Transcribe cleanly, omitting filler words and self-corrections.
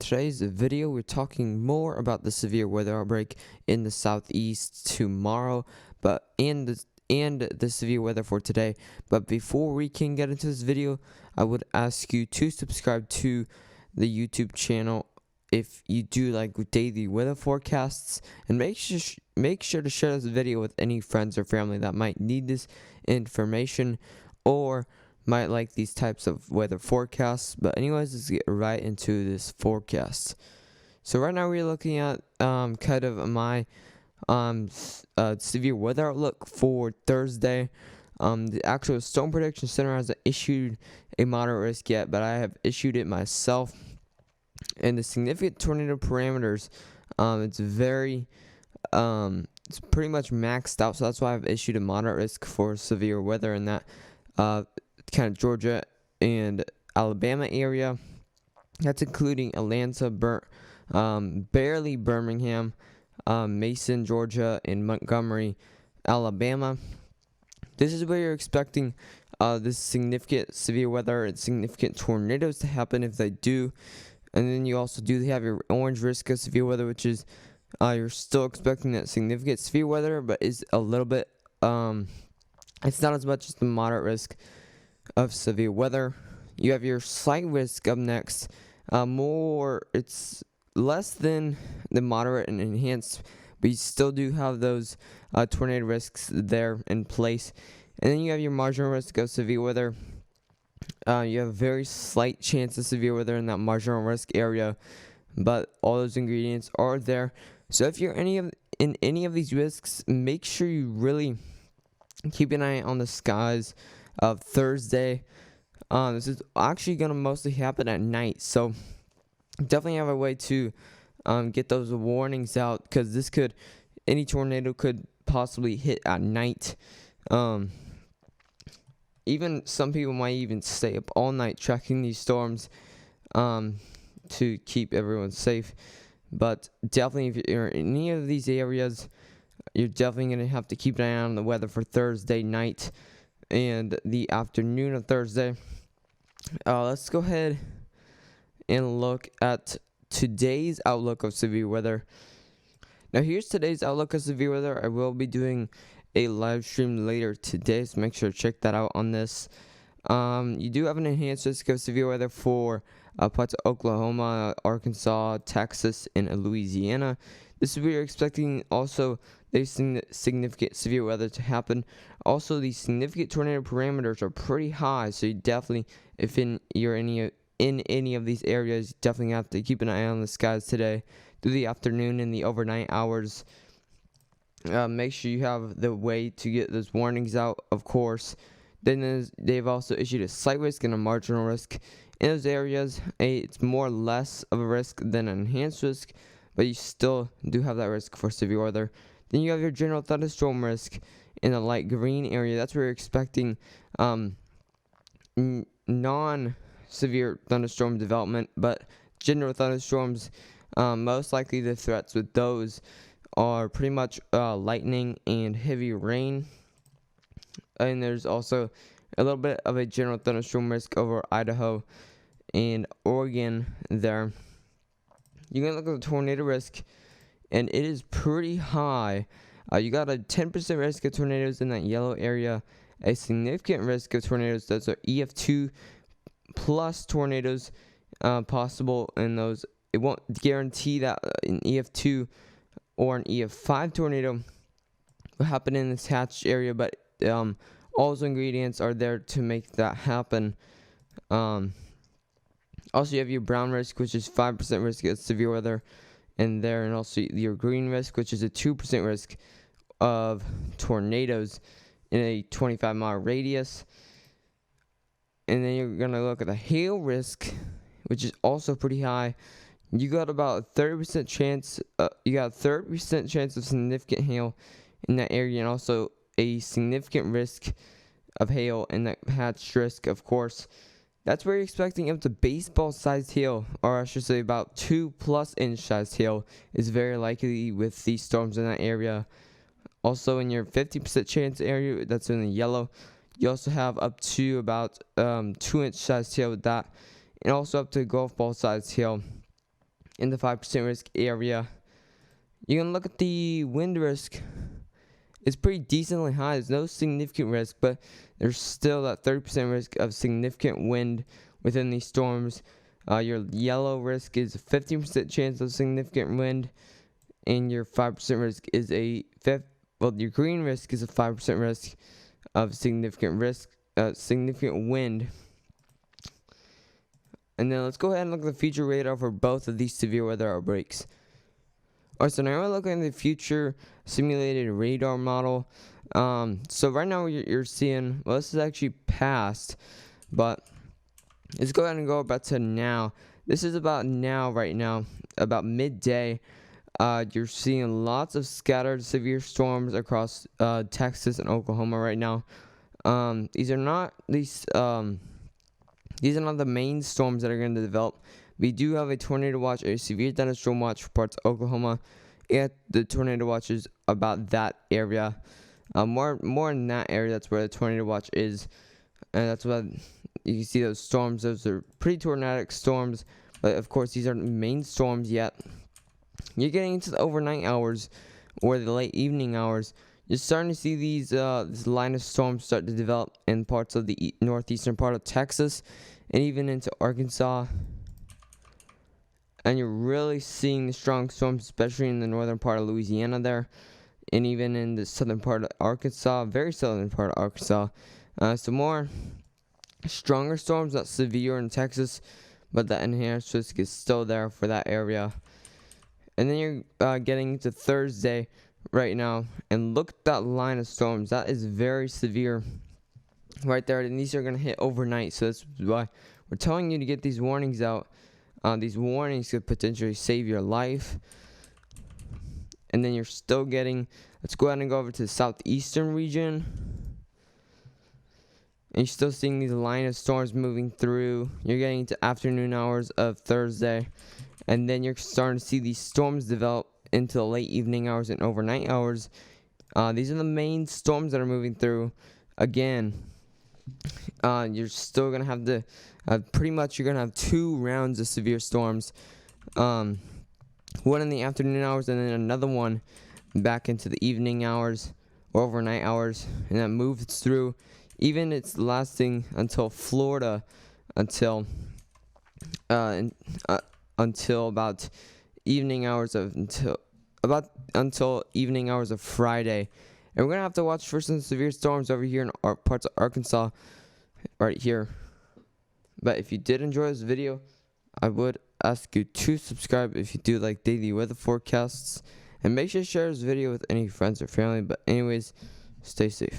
today's video, we're talking more about the severe weather outbreak in the southeast tomorrow, and the severe weather for today. But before we can get into this video, I would ask you to subscribe to the YouTube channel if you do like daily weather forecasts, and make sure to share this video with any friends or family that might need this information or might like these types of weather forecasts. But anyways, let's get right into this forecast. So right now we're looking at kind of my severe weather outlook for Thursday. The actual Storm Prediction Center hasn't issued a moderate risk yet, but I have issued it myself. And the significant tornado parameters, it's pretty much maxed out, so that's why I've issued a moderate risk for severe weather in that kind of Georgia and Alabama area. That's including Atlanta, barely Birmingham, Mason, Georgia, and Montgomery, Alabama. This is where you're expecting this significant severe weather and significant tornadoes to happen if they do. And then you also do have your orange risk of severe weather, which is you're still expecting that significant severe weather, but is a little bit it's not as much as the moderate risk of severe weather. You have your slight risk up next. It's less than the moderate and enhanced, but you still do have those tornado risks there in place. And then you have your marginal risk of severe weather. You have a very slight chance of severe weather in that marginal risk area, but all those ingredients are there. So if you're in any of these risks, make sure you really keep an eye on the skies of Thursday. This is actually going to mostly happen at night, so definitely have a way to get those warnings out, because any tornado could possibly hit at night. Even some people might even stay up all night tracking these storms to keep everyone safe. But definitely, if you're in any of these areas, you're definitely going to have to keep an eye on the weather for Thursday night and the afternoon of Thursday. Let's go ahead and look at today's outlook of severe weather. Now, here's today's outlook of severe weather. I will be doing a live stream later today, so make sure to check that out on this. You do have an enhanced risk of severe weather for parts of Oklahoma, Arkansas, Texas, and Louisiana. This is where you're expecting also there's significant severe weather to happen. Also, the significant tornado parameters are pretty high, so you definitely, if you're in any of these areas, you definitely have to keep an eye on the skies today through the afternoon and the overnight hours. Make sure you have the way to get those warnings out, of course. Then they've also issued a slight risk and a marginal risk in those areas. It's more or less of a risk than an enhanced risk, but you still do have that risk for severe weather. Then you have your general thunderstorm risk in the light green area. That's where you're expecting non-severe thunderstorm development, but general thunderstorms, most likely the threats with those are pretty much lightning and heavy rain. And there's also a little bit of a general thunderstorm risk over Idaho and Oregon there. You can look at the tornado risk, and it is pretty high. You got a 10% risk of tornadoes in that yellow area, a significant risk of tornadoes. Those are EF2 plus tornadoes possible in those. It won't guarantee that an EF2 or an EF5 tornado will happen in this hatched area, but all those ingredients are there to make that happen. Also, you have your brown risk, which is 5% risk of severe weather in there, and also your green risk, which is a 2% risk of tornadoes in a 25-mile radius. And then you're going to look at the hail risk, which is also pretty high. You got about a 30% chance. You got a 30% chance of significant hail in that area, and also a significant risk of hail in that hatched risk, of course. That's where you're expecting up to baseball-sized hail, or I should say about 2+ inch sized hail is very likely with these storms in that area. Also, in your 50% chance area, that's in the yellow, you also have up to about 2-inch sized hail with that, and also up to golf ball sized hail in the 5% risk area. You can look at the wind risk. It's pretty decently high. There's no significant risk, but there's still that 30% risk of significant wind within these storms. Your yellow risk is a 15% chance of significant wind, and your 5% risk is your green risk is a 5% risk of significant wind. And then let's go ahead and look at the future radar for both of these severe weather outbreaks. Alright, so now we're looking at the future simulated radar model. So right now you're seeing, well, this is actually past, but let's go ahead and go back to now. This is about now, right now, about midday. You're seeing lots of scattered severe storms across Texas and Oklahoma right now. These are not the main storms that are going to develop. We do have a tornado watch, a severe thunderstorm watch for parts of Oklahoma, and the tornado watch is about that area. More in that area, that's where the tornado watch is, and that's what you can see those storms. Those are pretty tornadic storms, but of course these aren't main storms yet. You're getting into the overnight hours or the late evening hours. You're starting to see this line of storms start to develop in parts of the northeastern part of Texas and even into Arkansas. And you're really seeing the strong storms, especially in the northern part of Louisiana there, and even in the southern part of Arkansas, very southern part of Arkansas. So more stronger storms, not severe in Texas, but the enhanced risk is still there for that area. And then you're getting into Thursday right now, and look at that line of storms. That is very severe right there, and these are going to hit overnight. So that's why we're telling you to get these warnings out. These warnings could potentially save your life. And then you're still getting, let's go ahead and go over to the southeastern region. And you're still seeing these line of storms moving through. You're getting into afternoon hours of Thursday. And then you're starting to see these storms develop into the late evening hours and overnight hours. These are the main storms that are moving through. Again, you're still going to have pretty much you're going to have 2 rounds of severe storms. One in the afternoon hours and then another one back into the evening hours or overnight hours. And that moves through. Even it's lasting until Florida until about evening hours of evening hours of Friday. And we're gonna have to watch for some severe storms over here in parts of Arkansas right here. But if you did enjoy this video, I would ask you to subscribe if you do like daily weather forecasts, and make sure to share this video with any friends or family. But anyways, stay safe.